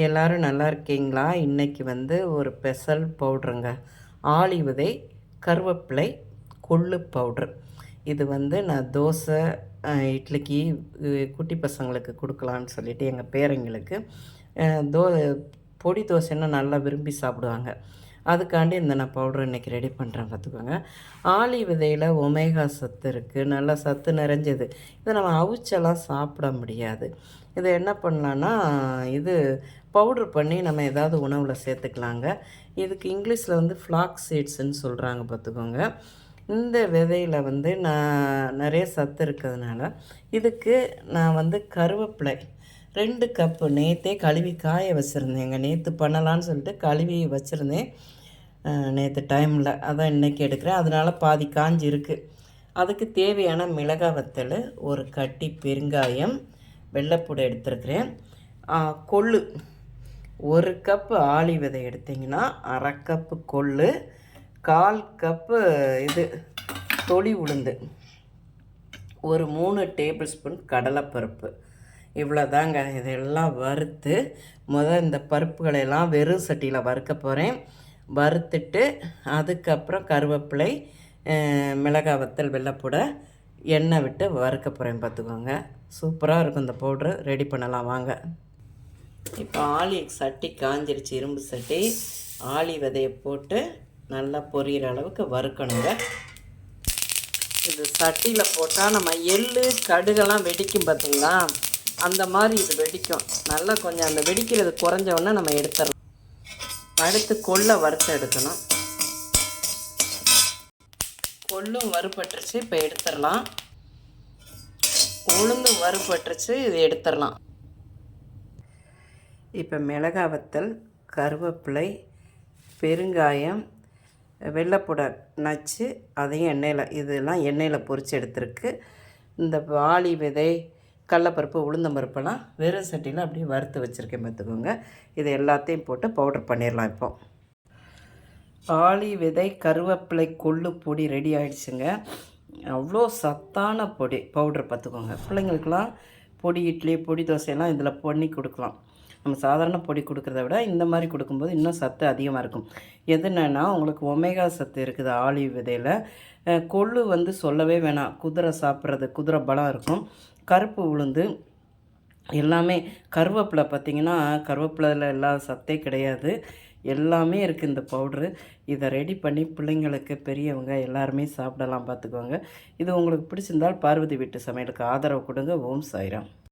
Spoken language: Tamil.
எல்லோரும் நல்லா இருக்கீங்களா? இன்றைக்கி ஒரு ஸ்பெஷல் பவுட்ருங்க. ஆளி விதை, கருவேப்பிலை, கொள்ளு பவுட்ரு. இது நான் தோசை, இட்லிக்கு, குட்டி பசங்களுக்கு கொடுக்கலான்னு சொல்லிவிட்டு எங்கள் பேரங்களுக்கு தோ பொடி தோசைன்னா நல்லா விரும்பி சாப்பிடுவாங்க. அதுக்காண்டி நான் பவுட்ரு இன்றைக்கி ரெடி பண்ணுறேன் பார்த்துக்கோங்க. ஆளி விதையில் ஒமேகா சத்து இருக்குது, நல்லா சத்து நிறைஞ்சது. இதை நம்ம அவிச்செல்லாம் சாப்பிட முடியாது. இதை என்ன பண்ணலான்னா, இது பவுட்ரு பண்ணி நம்ம ஏதாவது உணவில் சேர்த்துக்கலாங்க. இதுக்கு இங்கிலீஷில் ஃப்ளாக்ஸ் சீட்ஸுன்னு சொல்கிறாங்க பார்த்துக்கோங்க. இந்த விதையில் நான் நிறைய சத்து இருக்கிறதுனால இதுக்கு நான் கருவேப்பிலை 2 கப்பு நேற்றே கழுவி காய வச்சுருந்தேங்க. நேற்று பண்ணலான்னு சொல்லிட்டு கழுவி வச்சுருந்தேன். நேற்று டைமில் அதான் இன்றைக்கி எடுக்கிறேன். அதனால் பாதி காஞ்சி இருக்குது. அதுக்கு தேவையான மிளகாய் வத்தல், ஒரு கட்டி பெருங்காயம், வெள்ளைப்பூடை எடுத்துருக்கிறேன். கொள்ளு 1 கப்பு ஆளி விதை எடுத்திங்கன்னா 1/2 கப்பு கொள்ளு, 1/4 கப்பு இது தொளி உளுந்து, ஒரு 3 டேபிள் ஸ்பூன் கடலைப்பருப்பு. இவ்வளோதாங்க. இதெல்லாம் வறுத்து இந்த பருப்புகளையெல்லாம் வெறும் சட்டியில் வறுக்க போகிறேன். வறுத்துட்டு அதுக்கப்புறம் கருவேப்பிலை, மிளகாய் வத்தல், வெள்ளைப்பூடை, எண்ணெய் விட்டு வறுக்க போகிறேன் பார்த்துக்கோங்க. சூப்பராக இருக்கும் இந்த பவுட்ரு. ரெடி பண்ணலாம் வாங்க. இப்போ ஆளி சட்டி காஞ்சிருச்சு, இரும்பு சட்டி. ஆளி விதையை போட்டு நல்லா பொரியிற அளவுக்கு வறுக்கணுங்க. இது சட்டியில் போட்டால் நம்ம எள்ளு கடுகெல்லாம் வெடிக்கும் பார்த்திங்களா, அந்த மாதிரி இது வெடிக்கும். நல்லா கொஞ்சம் அந்த வெடிக்கிறது குறைஞ்சவுடனே நம்ம எடுத்துடலாம். அடுத்து கொள்ளை வறுத்து எடுக்கணும். கொள்ளும் வறுபட்டுருச்சு, இப்போ எடுத்துடலாம். உளுந்தும் வறுபட்டுருச்சு, இது எடுத்துடலாம். இப்போ மிளகாய் வத்தல், கருவேப்பிலை, பெருங்காயம், வெள்ளைப்பூடை நச்சு, அதையும் இதெல்லாம் எண்ணெயில் பொரித்து எடுத்துருக்கு. இந்த ஆளி விதை, கடலைப்பருப்பு, உளுந்தம்பருப்பெல்லாம் வெறும் சட்டியில் அப்படியே வறுத்து வச்சுருக்கேன் பார்த்துக்கோங்க. இது எல்லாத்தையும் போட்டு பவுட்ரு பண்ணிடலாம். இப்போ ஆளி விதை, கருவேப்பிலை, கொள்ளு பொடி ரெடி ஆகிடுச்சுங்க. அவ்வளோ சத்தான பொடி பவுட்ரு பார்த்துக்கோங்க. பிள்ளைங்களுக்கெல்லாம் பொடி இட்லி, பொடி தோசையெல்லாம் இதில் பண்ணி கொடுக்கலாம். நம்ம சாதாரண பொடி கொடுக்குறத விட இந்த மாதிரி கொடுக்கும்போது இன்னும் சத்து அதிகமாக இருக்கும். எதுனா உங்களுக்கு ஒமேகா சத்து இருக்குது ஆளி விதையில். கொள்ளு சொல்லவே வேணாம், குதிரை சாப்பிட்றது, குதிரை பலம் இருக்கும். கருப்பு உளுந்து எல்லாமே. கருவேப்பிலை பார்த்திங்கன்னா, கருவேப்பிலையில் எல்லா சத்தே கிடையாது, எல்லாமே இருக்குது இந்த பவுட்ரு. இதை ரெடி பண்ணி பிள்ளைங்களுக்கு, பெரியவங்க எல்லாருமே சாப்பிடலாம் பார்த்துக்கோங்க. இது உங்களுக்கு பிடிச்சிருந்தால் பார்வதி வீட்டு சமையலுக்கு ஆதரவு கொடுங்க. ஓம் சாய்ராம்.